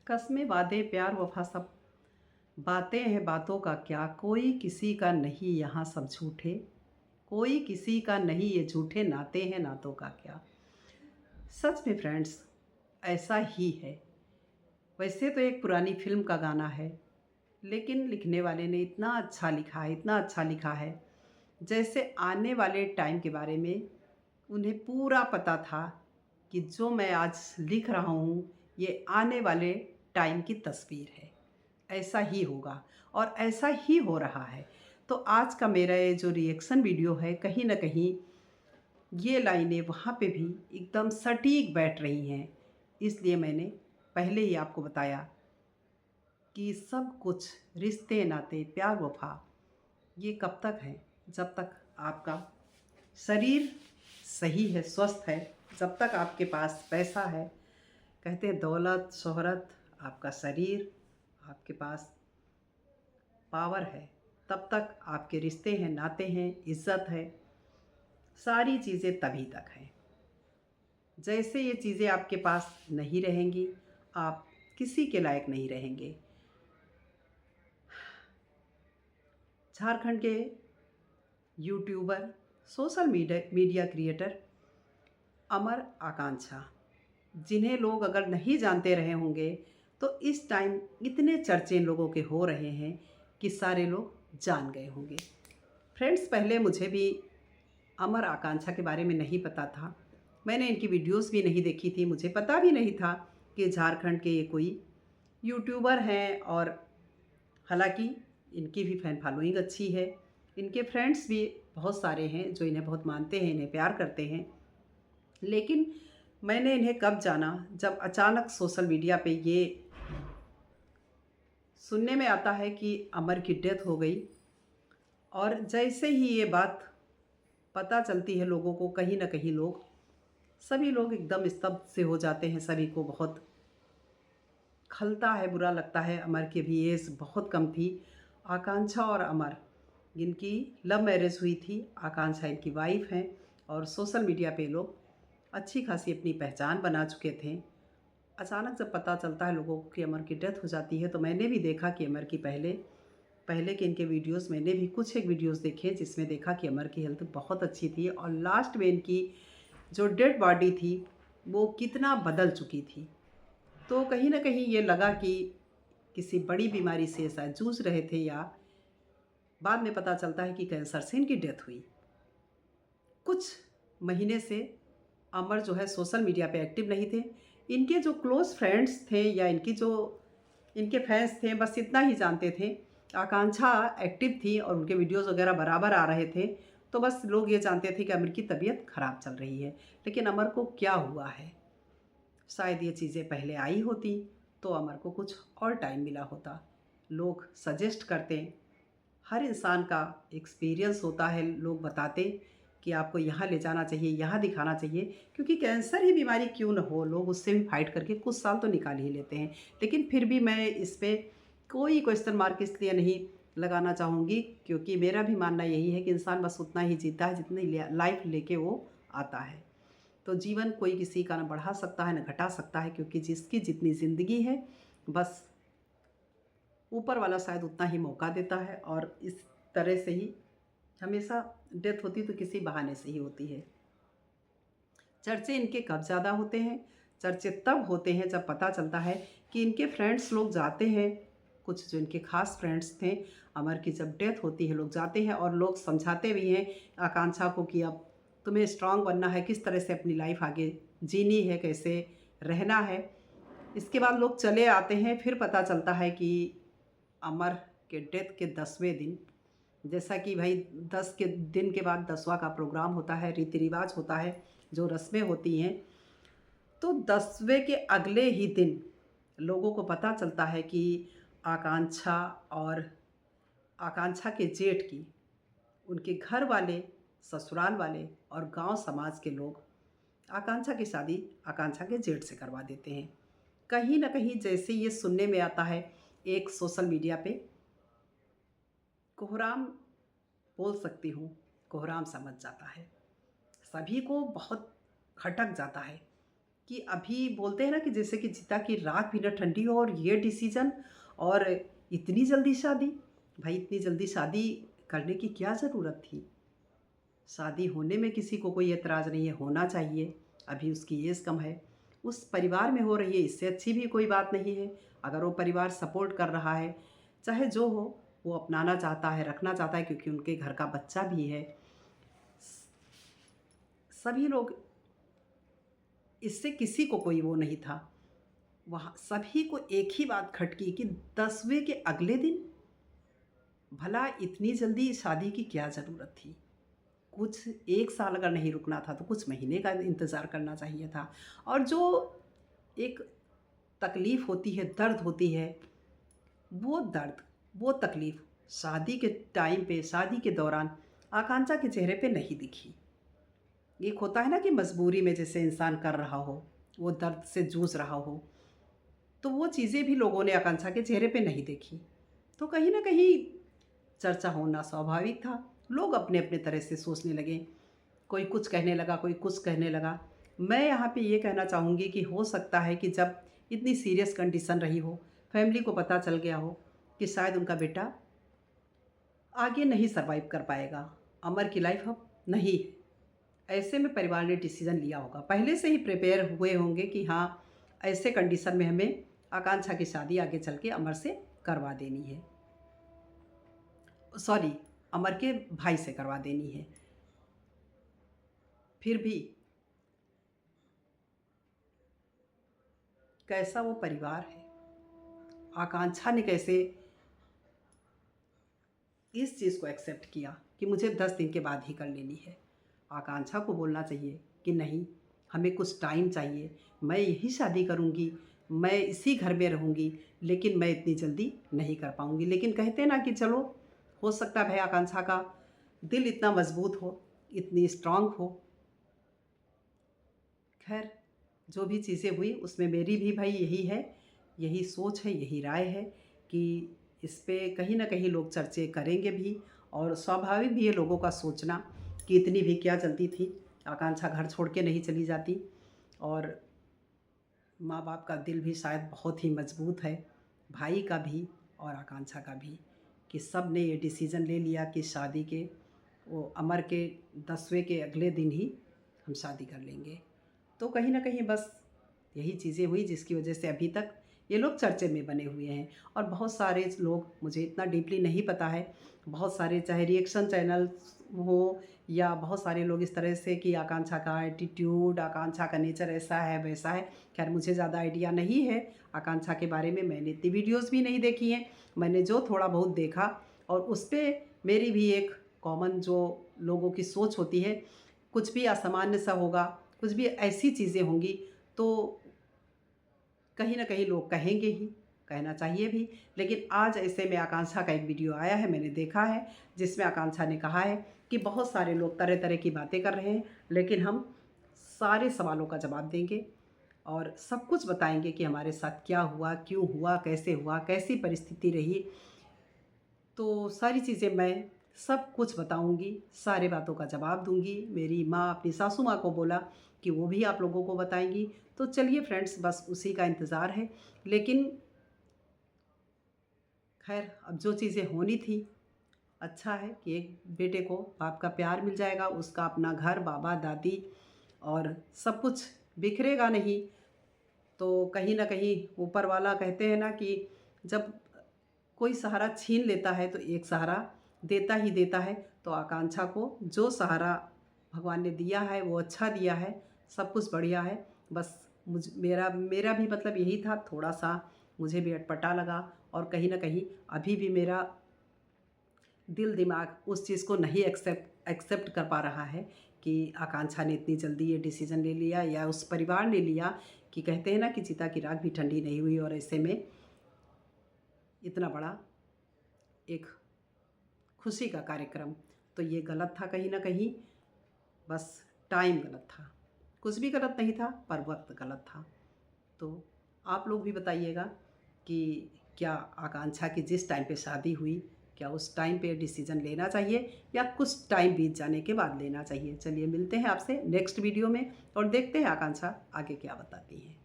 कस्में वादे प्यार वफा सब बातें हैं बातों का क्या, कोई किसी का नहीं यहाँ सब झूठे, कोई किसी का नहीं ये झूठे नाते हैं नातों का क्या। सच में फ्रेंड्स, ऐसा ही है। वैसे तो एक पुरानी फिल्म का गाना है, लेकिन लिखने वाले ने इतना अच्छा लिखा है, इतना अच्छा लिखा है, जैसे आने वाले टाइम के बारे में उन्हें पूरा पता था कि जो मैं आज लिख रहा हूँ ये आने वाले टाइम की तस्वीर है। ऐसा ही होगा और ऐसा ही हो रहा है। तो आज का मेरा ये जो रिएक्शन वीडियो है, कहीं न कहीं ये लाइनें वहाँ पे भी एकदम सटीक बैठ रही हैं। इसलिए मैंने पहले ही आपको बताया कि सब कुछ रिश्ते नाते प्यार वफा ये कब तक है, जब तक आपका शरीर सही है, स्वस्थ है, जब तक आपके पास पैसा है। कहते हैं दौलत शोहरत, आपका शरीर, आपके पास पावर है, तब तक आपके रिश्ते हैं, नाते हैं, इज़्ज़त है, सारी चीज़ें तभी तक हैं। जैसे ये चीज़ें आपके पास नहीं रहेंगी, आप किसी के लायक नहीं रहेंगे। झारखंड के यूट्यूबर, सोशल मीडिया क्रिएटर अमर आकांक्षा, जिन्हें लोग अगर नहीं जानते रहे होंगे तो इस टाइम इतने चर्चे इन लोगों के हो रहे हैं कि सारे लोग जान गए होंगे। फ्रेंड्स, पहले मुझे भी अमर आकांक्षा के बारे में नहीं पता था। मैंने इनकी वीडियोस भी नहीं देखी थी, मुझे पता भी नहीं था कि झारखंड के ये कोई यूट्यूबर हैं। और हालांकि इनकी भी फ़ैन फॉलोइंग अच्छी है, इनके फ्रेंड्स भी बहुत सारे हैं जो इन्हें बहुत मानते हैं, इन्हें प्यार करते हैं। लेकिन मैंने इन्हें कब जाना, जब अचानक सोशल मीडिया पे ये सुनने में आता है कि अमर की डेथ हो गई। और जैसे ही ये बात पता चलती है लोगों को, कहीं ना कहीं सभी लोग एकदम स्तब्ध से हो जाते हैं। सभी को बहुत खलता है, बुरा लगता है। अमर की भी एज बहुत कम थी। आकांक्षा और अमर, जिनकी लव मैरिज हुई थी, आकांक्षा इनकी वाइफ हैं और सोशल मीडिया पे लोग अच्छी खासी अपनी पहचान बना चुके थे। अचानक जब पता चलता है लोगों को कि अमर की डेथ हो जाती है, तो मैंने भी देखा कि अमर की पहले पहले के इनके वीडियोस, मैंने भी कुछ एक वीडियोस देखे जिसमें देखा कि अमर की हेल्थ बहुत अच्छी थी और लास्ट में इनकी जो डेड बॉडी थी वो कितना बदल चुकी थी। तो कहीं ना कहीं ये लगा कि किसी बड़ी बीमारी से शायद जूझ रहे थे, या बाद में पता चलता है कि कैंसर से इनकी डेथ हुई। कुछ महीने से अमर जो है सोशल मीडिया पे एक्टिव नहीं थे। इनके जो क्लोज़ फ्रेंड्स थे या इनकी जो इनके फैंस थे, बस इतना ही जानते थे। आकांक्षा एक्टिव थी और उनके वीडियोज़ वगैरह बराबर आ रहे थे, तो बस लोग ये जानते थे कि अमर की तबीयत ख़राब चल रही है। लेकिन अमर को क्या हुआ है, शायद ये चीज़ें पहले आई होती तो अमर को कुछ और टाइम मिला होता। लोग सजेस्ट करते, हर इंसान का एक्सपीरियंस होता है, लोग बताते कि आपको यहाँ ले जाना चाहिए, यहाँ दिखाना चाहिए। क्योंकि कैंसर ही बीमारी क्यों ना हो, लोग उससे भी फाइट करके कुछ साल तो निकाल ही लेते हैं। लेकिन फिर भी मैं इस पर कोई क्वेश्चन मार्क इसलिए नहीं लगाना चाहूँगी, क्योंकि मेरा भी मानना यही है कि इंसान बस उतना ही जीता है जितनी लाइफ लेके वो आता है। तो जीवन कोई किसी का ना बढ़ा सकता है ना घटा सकता है, क्योंकि जिसकी जितनी ज़िंदगी है, बस ऊपर वाला शायद उतना ही मौका देता है। और इस तरह से ही हमेशा डेथ होती तो किसी बहाने से ही होती है। चर्चे इनके कब ज़्यादा होते हैं, चर्चे तब होते हैं जब पता चलता है कि इनके फ्रेंड्स लोग जाते हैं, कुछ जो इनके खास फ्रेंड्स थे, अमर की जब डेथ होती है लोग जाते हैं और लोग समझाते भी हैं आकांक्षा को कि अब तुम्हें स्ट्रांग बनना है, किस तरह से अपनी लाइफ आगे जीनी है, कैसे रहना है। इसके बाद लोग चले आते हैं। फिर पता चलता है कि अमर के डेथ के 10वें दिन, जैसा कि भाई 10 के दिन के बाद 10वां का प्रोग्राम होता है, रीति रिवाज होता है, जो रस्में होती हैं। तो 10वें के अगले ही दिन लोगों को पता चलता है कि आकांक्षा और आकांक्षा के जेठ की, उनके घर वाले, ससुराल वाले और गांव समाज के लोग आकांक्षा की शादी आकांक्षा के जेठ से करवा देते हैं। कहीं ना कहीं जैसे ये सुनने में आता है, एक सोशल मीडिया पे कोहराम बोल सकती हूँ, कोहराम समझ जाता है, सभी को बहुत खटक जाता है कि अभी बोलते हैं ना कि जैसे कि चिता की राख भी न ठंडी हो, और ये डिसीजन, और इतनी जल्दी शादी। भाई इतनी जल्दी शादी करने की क्या ज़रूरत थी? शादी होने में किसी को कोई एतराज़ नहीं है, होना चाहिए। अभी उसकी एज कम है, उस परिवार में हो रही है, इससे अच्छी भी कोई बात नहीं है। अगर वो परिवार सपोर्ट कर रहा है, चाहे जो हो, वो अपनाना चाहता है, रखना चाहता है, क्योंकि उनके घर का बच्चा भी है। सभी लोग, इससे किसी को कोई वो नहीं था। वहाँ सभी को एक ही बात खटकी कि 10वें के अगले दिन, भला इतनी जल्दी शादी की क्या ज़रूरत थी? कुछ 1 साल अगर नहीं रुकना था तो कुछ महीने का इंतज़ार करना चाहिए था। और जो एक तकलीफ़ होती है, दर्द होती है, वो दर्द, वो तकलीफ़ शादी के टाइम पे, शादी के दौरान आकांक्षा के चेहरे पे नहीं दिखी। एक होता है ना कि मजबूरी में जैसे इंसान कर रहा हो, वो दर्द से जूझ रहा हो, तो वो चीज़ें भी लोगों ने आकांक्षा के चेहरे पे नहीं देखी। तो कहीं न कहीं चर्चा होना स्वाभाविक था। लोग अपने-अपने तरह से सोचने लगे। कोई कुछ कहने लगा, कोई कुछ कहने लगा। मैं यहाँ पे ये कहना चाहूँगी कि हो सकता है कि जब इतनी सीरियस कंडीशन रही हो, फैमिली को पता चल गया हो कि शायद उनका बेटा आगे नहीं सर्वाइव कर पाएगा, अमर की लाइफ अब नहीं है। ऐसे में परिवार ने डिसीज़न लिया होगा। पहले से ही प्रिपेयर हुए होंगे कि हाँ, ऐसे कंडीशन में हमें आकांक्षा की शादी आगे चल के अमर से करवा देनी है। सॉरी, अमर के भाई से करवा देनी है। फिर भी कैसा वो परिवार है, आकांक्षा ने कैसे इस चीज़ को एक्सेप्ट किया कि मुझे 10 दिन के बाद ही कर लेनी है। आकांक्षा को बोलना चाहिए कि नहीं, हमें कुछ टाइम चाहिए, मैं यही शादी करूँगी, मैं इसी घर में रहूँगी, लेकिन मैं इतनी जल्दी नहीं कर पाऊँगी। लेकिन कहते हैं ना कि चलो, हो सकता है भाई आकांक्षा का दिल इतना मजबूत हो, इतनी स्ट्रांग हो। खैर, जो भी चीज़ें हुई उसमें मेरी भी भाई यही है, यही सोच है, यही राय है कि इस पे कहीं न कहीं लोग चर्चे करेंगे भी, और स्वाभाविक भी है लोगों का सोचना कि इतनी भी क्या जल्दी थी, आकांक्षा घर छोड़ के नहीं चली जाती। और माँ-बाप का दिल भी शायद बहुत ही मजबूत है, भाई का भी और आकांक्षा का भी, कि सब ने ये डिसीज़न ले लिया कि शादी के, वो अमर के 10वें के अगले दिन ही हम शादी कर लेंगे। तो कहीं न कहीं बस यही चीज़ें हुई जिसकी वजह से अभी तक ये लोग चर्चे में बने हुए हैं। और बहुत सारे लोग, मुझे इतना डीपली नहीं पता है, बहुत सारे चाहे रिएक्शन चैनल्स हो या बहुत सारे लोग इस तरह से कि आकांक्षा का एटीट्यूड, आकांक्षा का नेचर ऐसा है, वैसा है। खैर मुझे ज़्यादा आइडिया नहीं है आकांक्षा के बारे में, मैंने इतनी वीडियोज़ भी नहीं देखी हैं। मैंने जो थोड़ा बहुत देखा, और उस पे मेरी भी एक कॉमन जो लोगों की सोच होती है, कुछ भी असामान्य सा होगा, कुछ भी ऐसी चीज़ें होंगी, तो कहीं न कहीं लोग कहेंगे ही, कहना चाहिए भी। लेकिन आज ऐसे में आकांक्षा का एक वीडियो आया है, मैंने देखा है, जिसमें आकांक्षा ने कहा है कि बहुत सारे लोग तरह-तरह की बातें कर रहे हैं, लेकिन हम सारे सवालों का जवाब देंगे और सब कुछ बताएँगे कि हमारे साथ क्या हुआ, क्यों हुआ, कैसी परिस्थिति रही। तो सारी चीज़ें मैं सब कुछ बताऊँगी, सारे बातों का जवाब दूँगी। मेरी माँ अपनी सासू माँ को बोला कि वो भी आप लोगों को बताएँगी। तो चलिए फ्रेंड्स, बस उसी का इंतज़ार है। लेकिन ख़ैर, अब जो चीज़ें होनी थी, अच्छा है कि एक बेटे को बाप का प्यार मिल जाएगा, उसका अपना घर, बाबा-दादी और सब कुछ बिखरेगा नहीं। तो कहीं न कहीं ऊपर वाला, कहते हैं ना कि जब कोई सहारा छीन लेता है तो एक सहारा देता ही देता है। तो आकांक्षा को जो सहारा भगवान ने दिया है वो अच्छा दिया है, सब कुछ बढ़िया है। बस मेरा मेरा भी मतलब यही था, थोड़ा-सा मुझे भी अटपटा लगा, और कहीं न कहीं अभी भी मेरा दिल दिमाग उस चीज़ को नहीं एक्सेप्ट कर पा रहा है कि आकांक्षा ने इतनी जल्दी ये डिसीज़न ले लिया, या उस परिवार ने लिया, कि कहते हैं ना कि चिता की राख भी ठंडी नहीं हुई, और ऐसे में इतना बड़ा एक खुशी का कार्यक्रम। तो ये गलत था कहीं न कहीं, बस टाइम गलत था। कुछ भी गलत नहीं था, पर वक़्त गलत था। तो आप लोग भी बताइएगा कि क्या आकांक्षा की जिस टाइम पे शादी हुई, क्या उस टाइम पे डिसीज़न लेना चाहिए या कुछ टाइम बीत जाने के बाद लेना चाहिए। चलिए मिलते हैं आपसे नेक्स्ट वीडियो में और देखते हैं आकांक्षा आगे क्या बताती है।